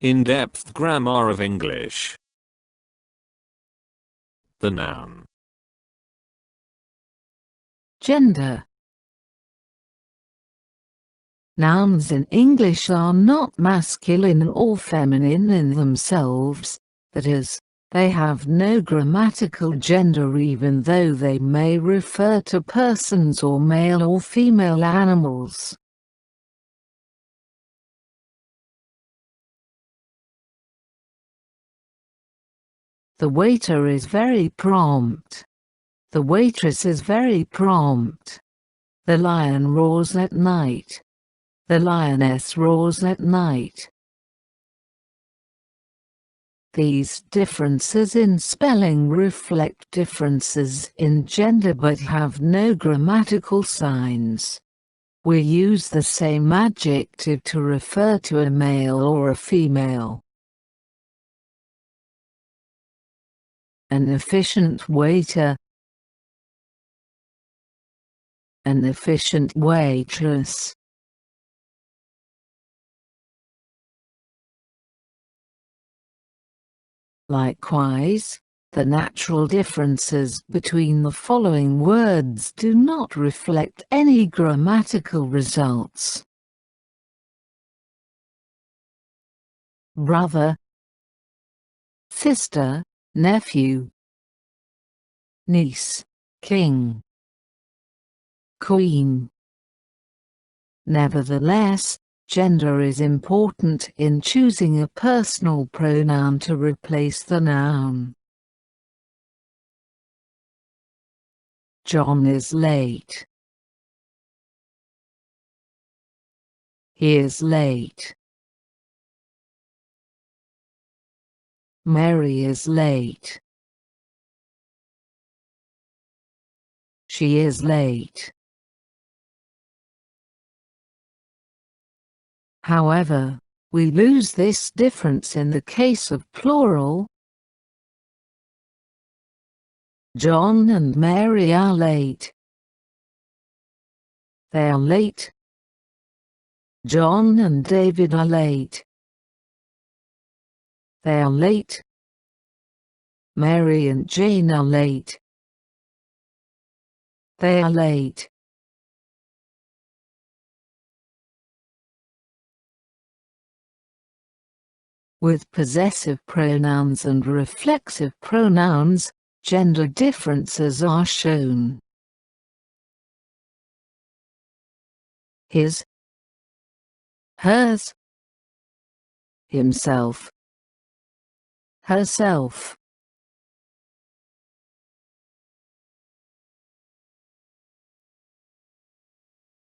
In-depth grammar of English. The noun. Gender. Nouns in English are not masculine or feminine in themselves, that is, they have no grammatical gender even though they may refer to persons or male or female animals. The waiter is very prompt. The waitress is very prompt. The lion roars at night. The lioness roars at night. These differences in spelling reflect differences in gender but have no grammatical signs. We use the same adjective to refer to a male or a female. An efficient waiter. An efficient waitress. Likewise, the natural differences between the following words do not reflect any grammatical results. Brother, sister, nephew, niece, king, queen. Nevertheless, gender is important in choosing a personal pronoun to replace the noun. John is late. He is late. Mary is late. She is late. However, we lose this difference in the case of plural. John and Mary are late. They are late. John and David are late. They are late. Mary and Jane are late. They are late. With possessive pronouns and reflexive pronouns, gender differences are shown. His, hers, himself, herself.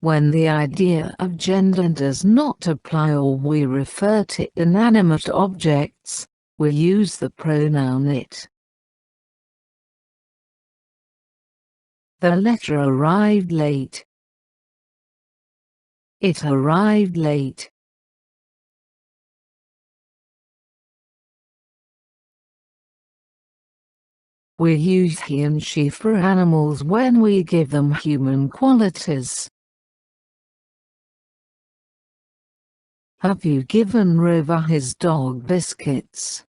When the idea of gender does not apply or we refer to inanimate objects, we use the pronoun it. The letter arrived late. It arrived late. We use he and she for animals when we give them human qualities. Have you given Rover his dog biscuits?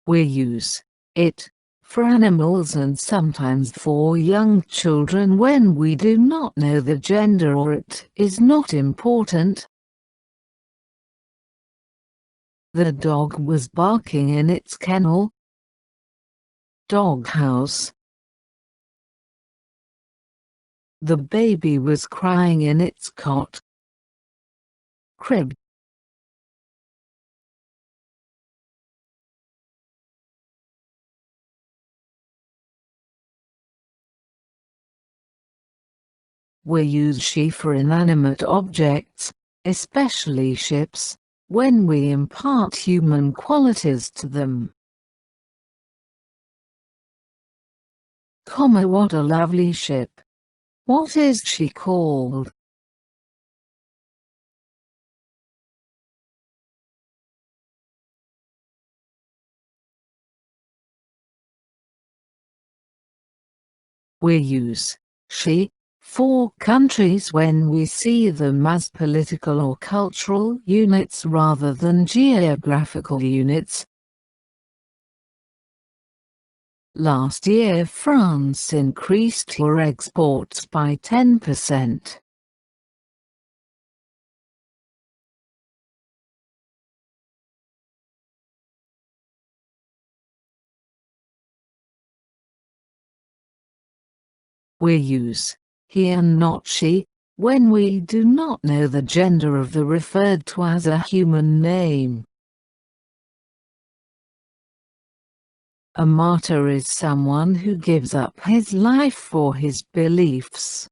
We use it for animals and sometimes for young children when we do not know the gender or it is not important. The dog was barking in its kennel. Doghouse. The baby was crying in its cot. Crib. We use she for inanimate objects, especially ships, when we impart human qualities to them. What a lovely ship. What is she called? We use she for countries when we see them as political or cultural units rather than geographical units. Last year France increased her exports by 10%. We use he and not she when we do not know the gender of the referred to as a human name. A martyr is someone who gives up his life for his beliefs.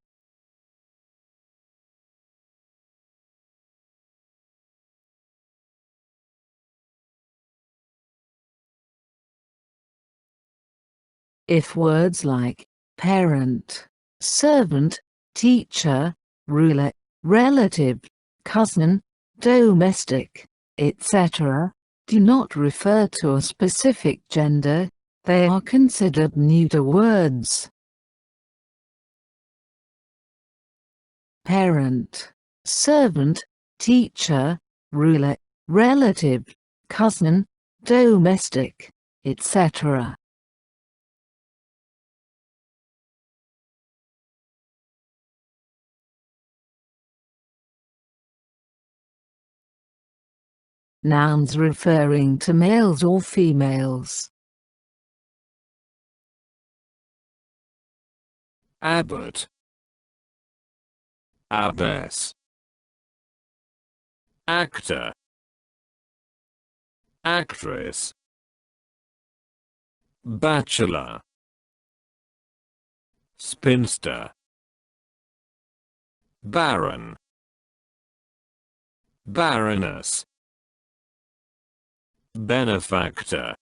If words like parent, servant, teacher, ruler, relative, cousin, domestic, etc., do not refer to a specific gender, they are considered neuter words. Parent, servant, teacher, ruler, relative, cousin, domestic, etc. Nouns referring to males or females. Abbot, abbess, actor, actress, bachelor, spinster, baron, baroness, benefactor,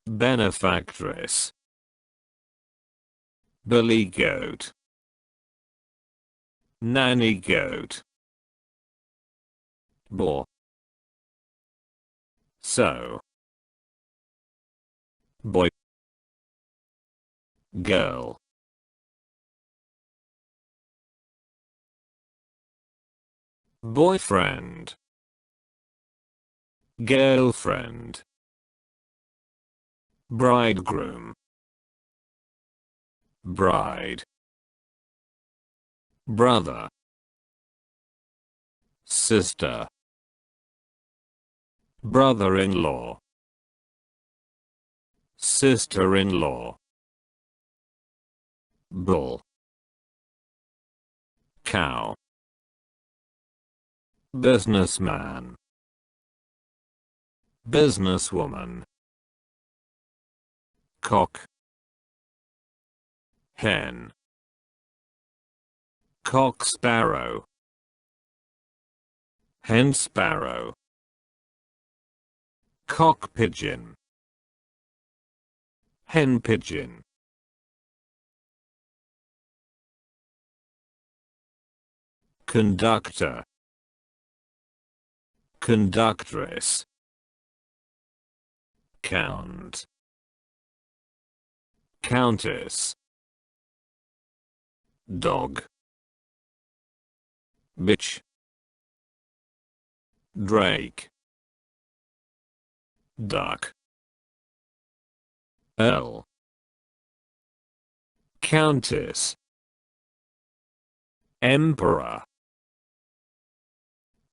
benefactress, billy goat, nanny goat, boar, so, boy, girl, boyfriend, girlfriend, bridegroom, bride, brother, sister, brother-in-law, sister-in-law, bull, cow, businessman, businesswoman, cock, hen, cock sparrow, hen sparrow, cock pigeon, hen pigeon, conductor, conductress, count, countess, dog, bitch, drake, duck, earl, countess, emperor,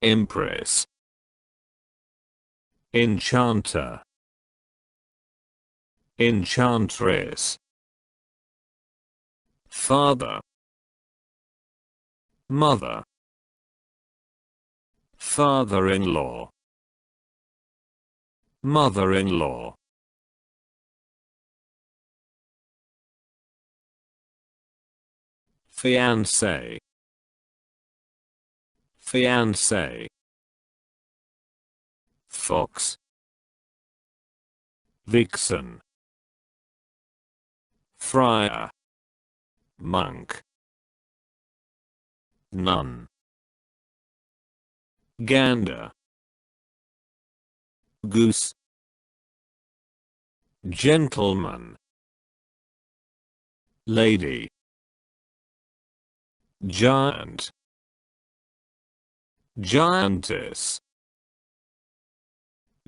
empress, enchanter, enchantress, father, mother, father-in-law, mother-in-law, fiancé, fiancé, fox, vixen, friar, monk, nun, gander, goose, gentleman, lady, giant, giantess,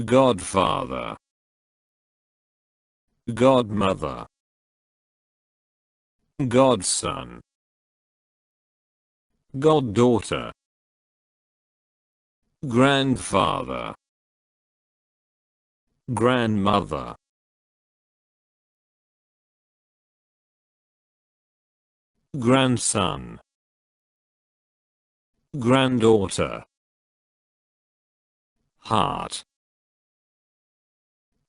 godfather, godmother, godson, goddaughter, grandfather, grandmother, grandson, granddaughter, heart,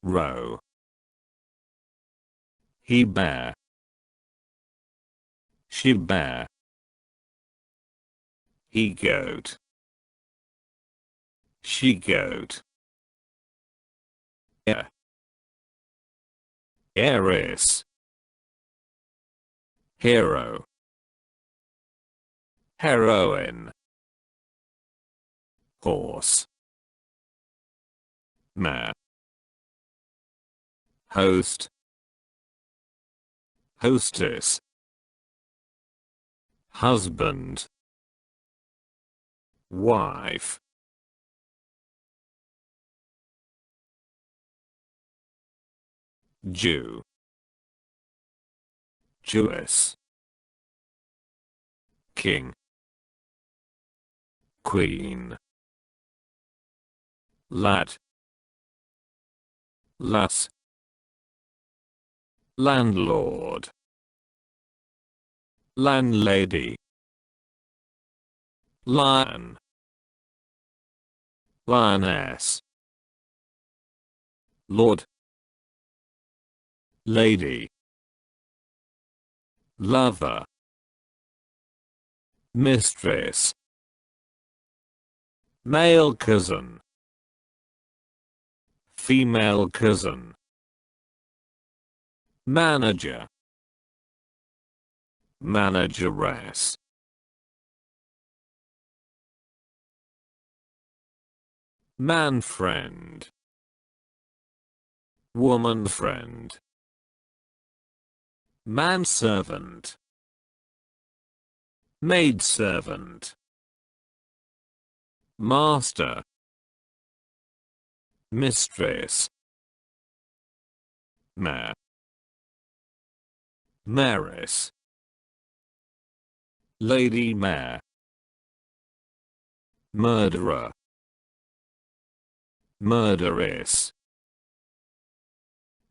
row, he bear, she bear, he goat, she goat, heir, heiress, hero, heroine, horse, mare, host, hostess, husband, wife, Jew, Jewess, king, queen, lad, lass, landlord, landlady, lion, lioness, lord, lady, lover, mistress, male cousin, female cousin, manager, manageress, man friend, woman friend, manservant, maidservant, master, mistress, mare, mayoress, lady mayor, murderer, murderess,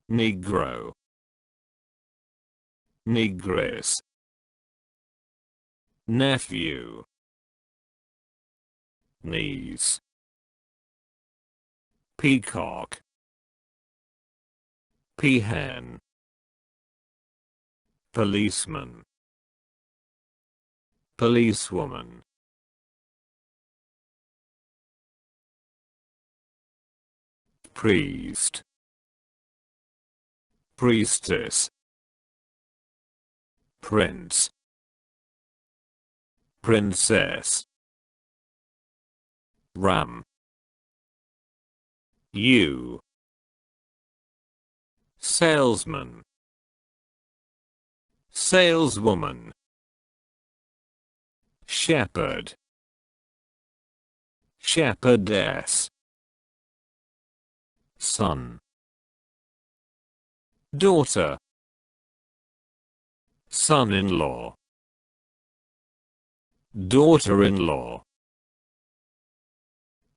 negro, negress, nephew, niece, peacock, peahen, policeman, policewoman, priest, priestess, prince, princess, ram, ewe, salesman, saleswoman, shepherd, shepherdess, son, daughter, son-in-law, daughter-in-law,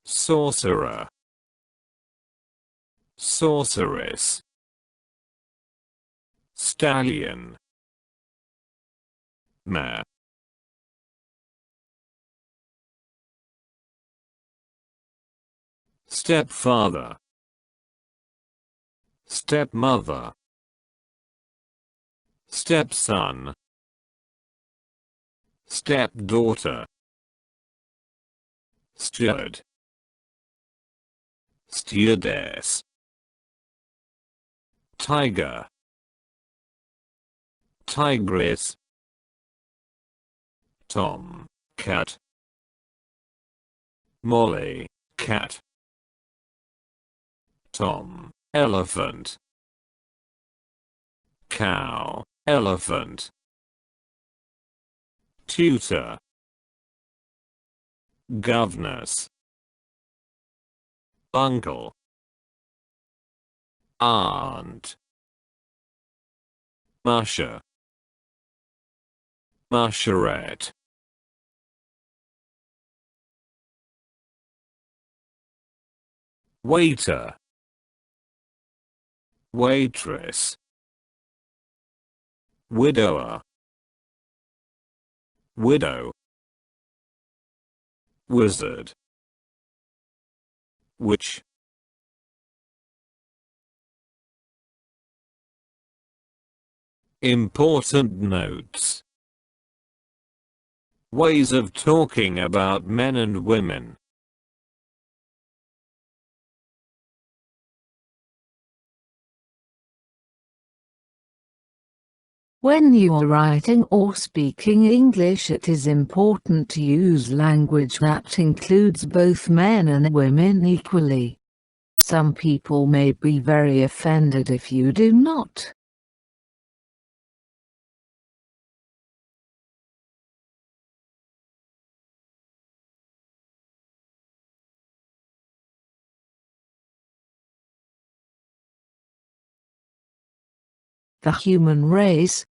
sorcerer, sorceress, stallion, mare, stepfather, stepmother, stepson, stepdaughter, steward, stewardess, tiger, tigress, tom, cat, Molly, cat, tom, elephant, cow, elephant, tutor, governess, uncle, aunt, musher, musherette, waiter, waitress, widower, widow, wizard, witch. Important notes. Ways of talking about men and women. When you are writing or speaking English, it is important to use language that includes both men and women equally. Some people may be very offended if you do not. The human race.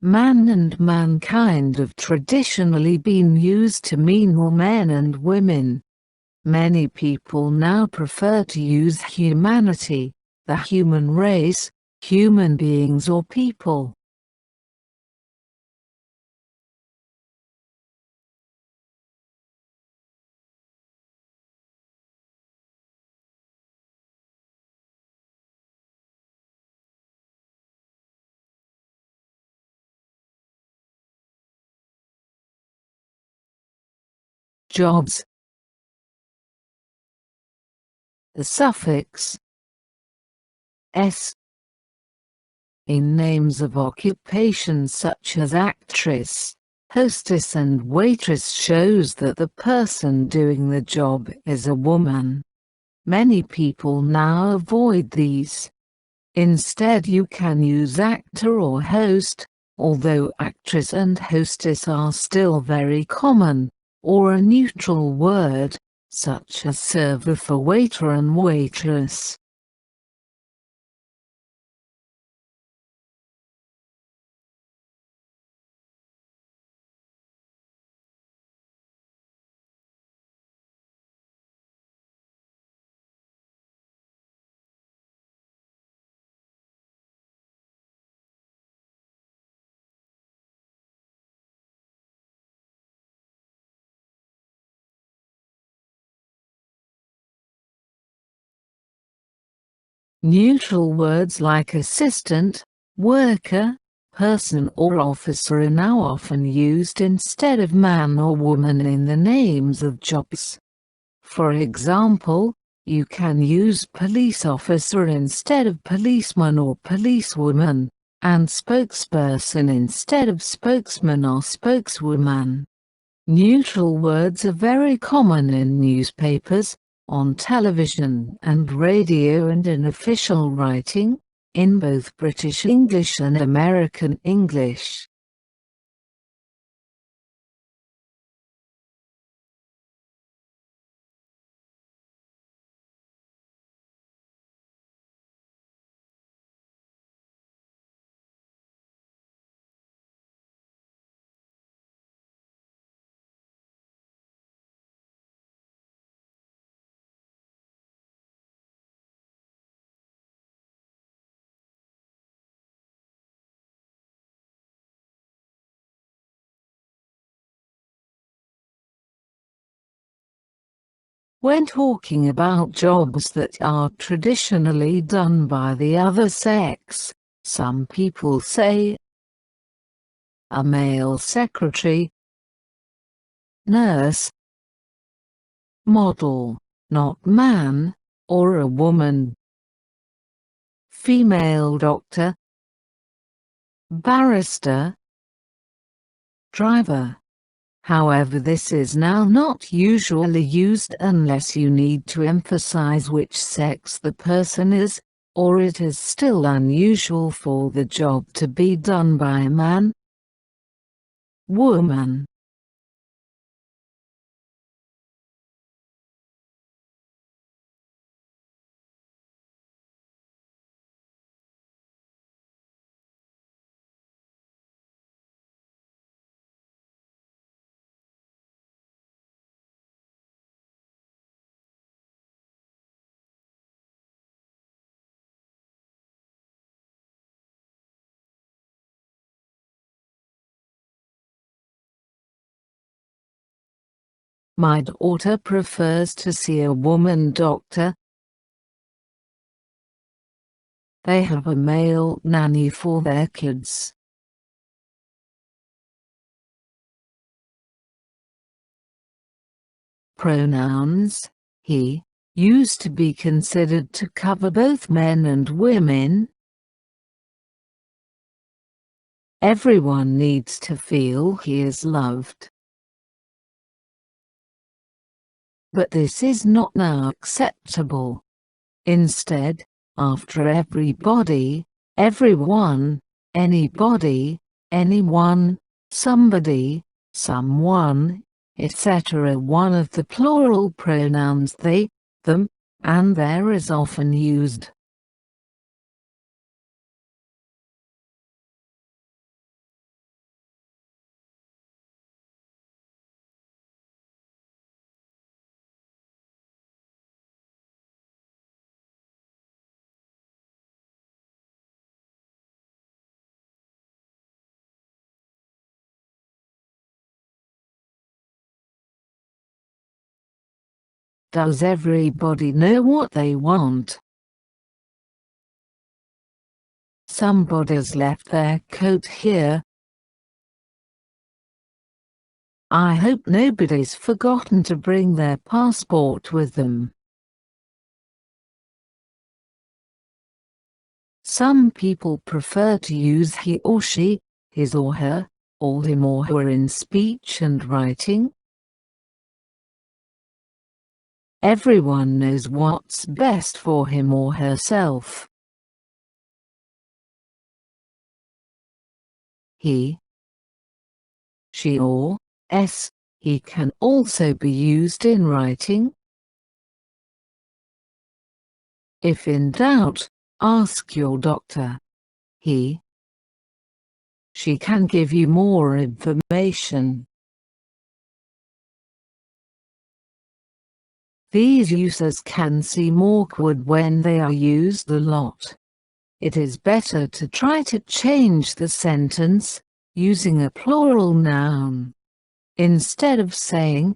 Man and mankind have traditionally been used to mean all men and women. Many people now prefer to use humanity, the human race, human beings or people. Jobs. The suffix s in names of occupations such as actress, hostess and waitress shows that the person doing the job is a woman. Many people now avoid these. Instead, you can use actor or host, although actress and hostess are still very common, or a neutral word, such as server for waiter and waitress. Neutral words like assistant, worker, person or officer are now often used instead of man or woman in the names of jobs. For example, you can use police officer instead of policeman or policewoman, and spokesperson instead of spokesman or spokeswoman. Neutral words are very common in newspapers, on television and radio and in official writing, in both British English and American English. When talking about jobs that are traditionally done by the other sex, some people say a male secretary, nurse, model, not man, or a woman, female doctor, barrister, driver. However, this is now not usually used unless you need to emphasize which sex the person is, or it is still unusual for the job to be done by a man, woman. My daughter prefers to see a woman doctor. They have a male nanny for their kids. Pronouns, he, used to be considered to cover both men and women. Everyone needs to feel he is loved. But this is not now acceptable. Instead, after everybody, everyone, anybody, anyone, somebody, someone, etc., one of the plural pronouns they, them, and their is often used. Does everybody know what they want? Somebody's left their coat here. I hope nobody's forgotten to bring their passport with them. Some people prefer to use he or she, his or her, or him or her in speech and writing. Everyone knows what's best for him or herself. He, she or s, he can also be used in writing. If in doubt, ask your doctor. He, she can give you more information. These uses can seem awkward when they are used a lot. It is better to try to change the sentence, using a plural noun. Instead of saying,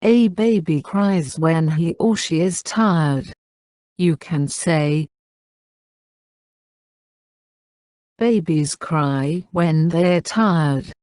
a baby cries when he or she is tired, you can say, babies cry when they're tired.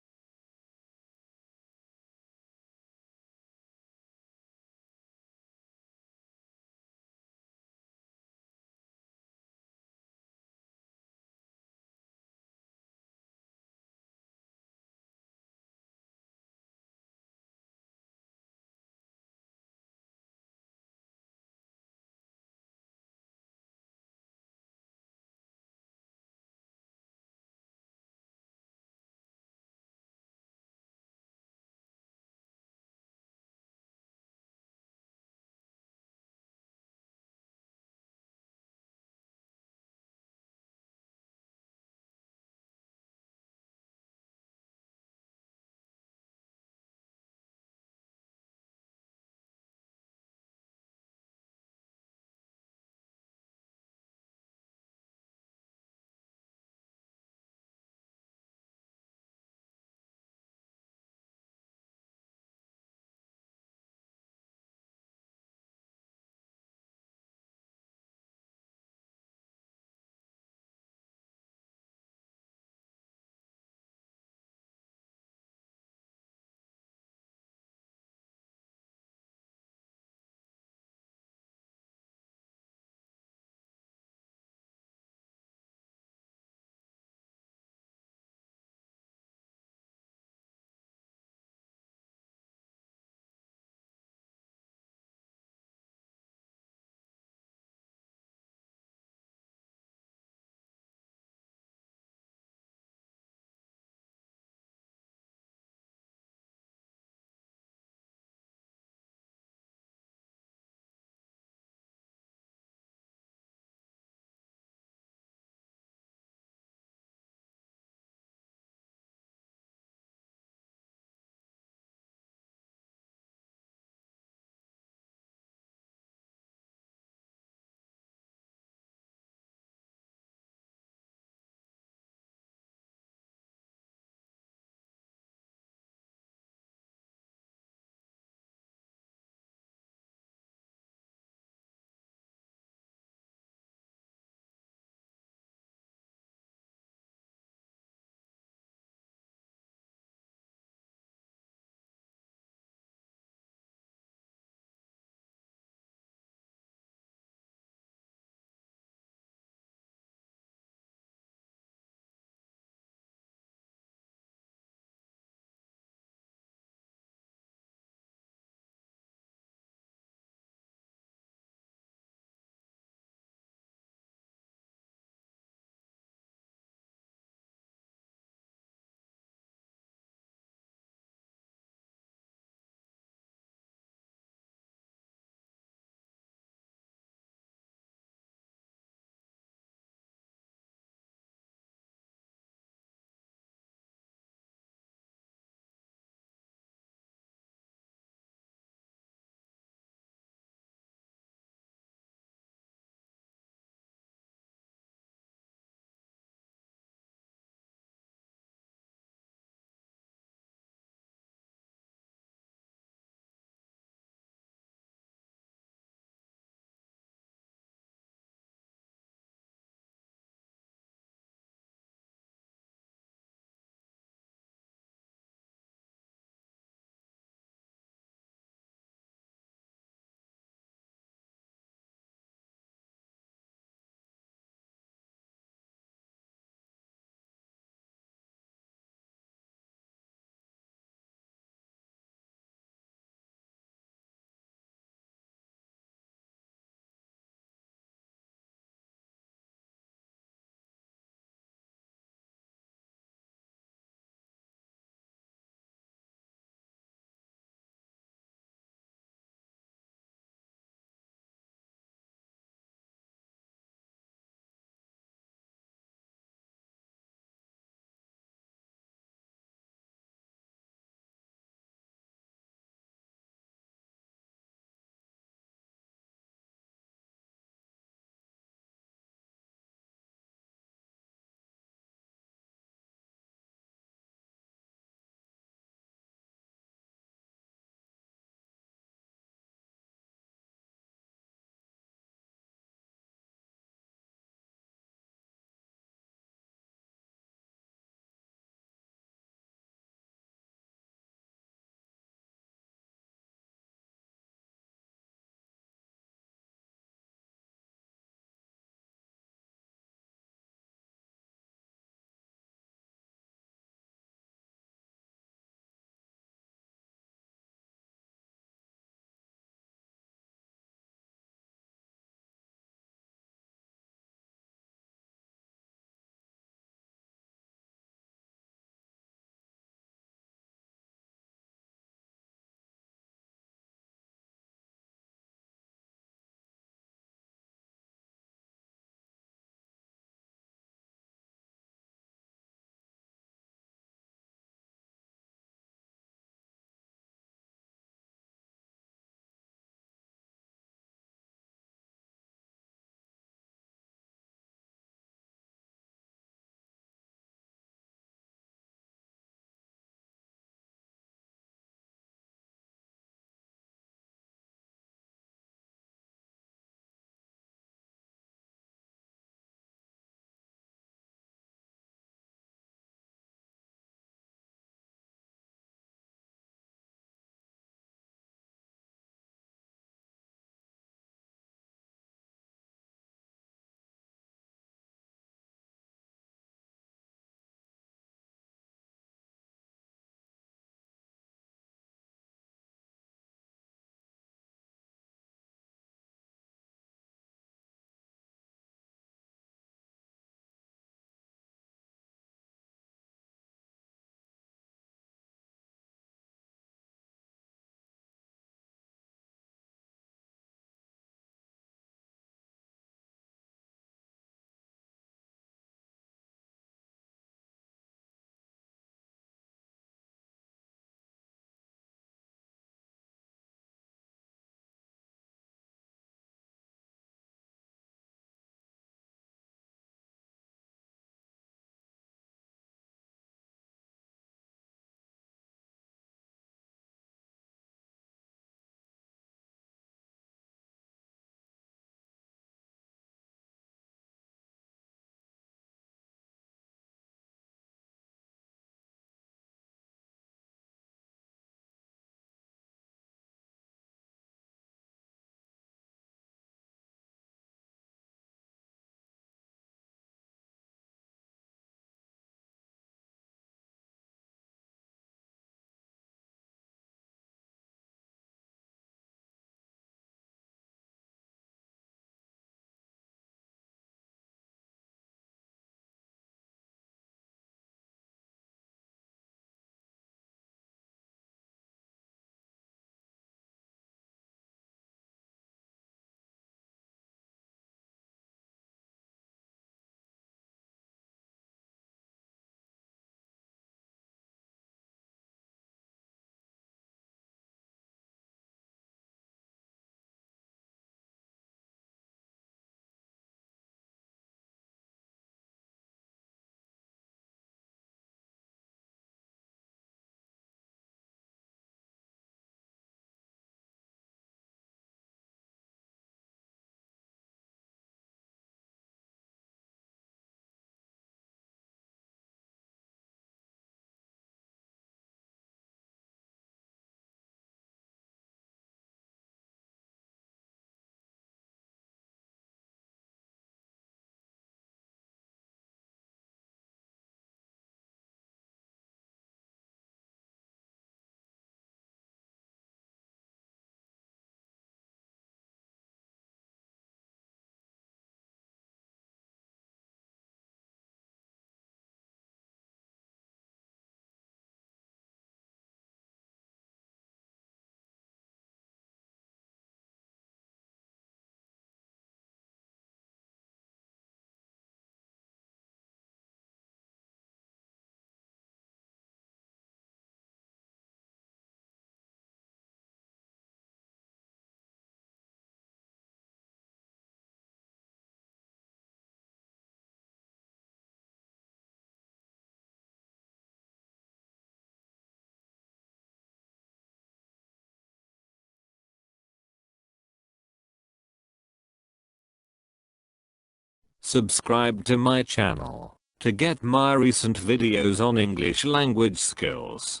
Subscribe to my channel to get my recent videos on English language skills.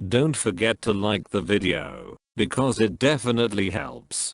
Don't forget to like the video, because it definitely helps.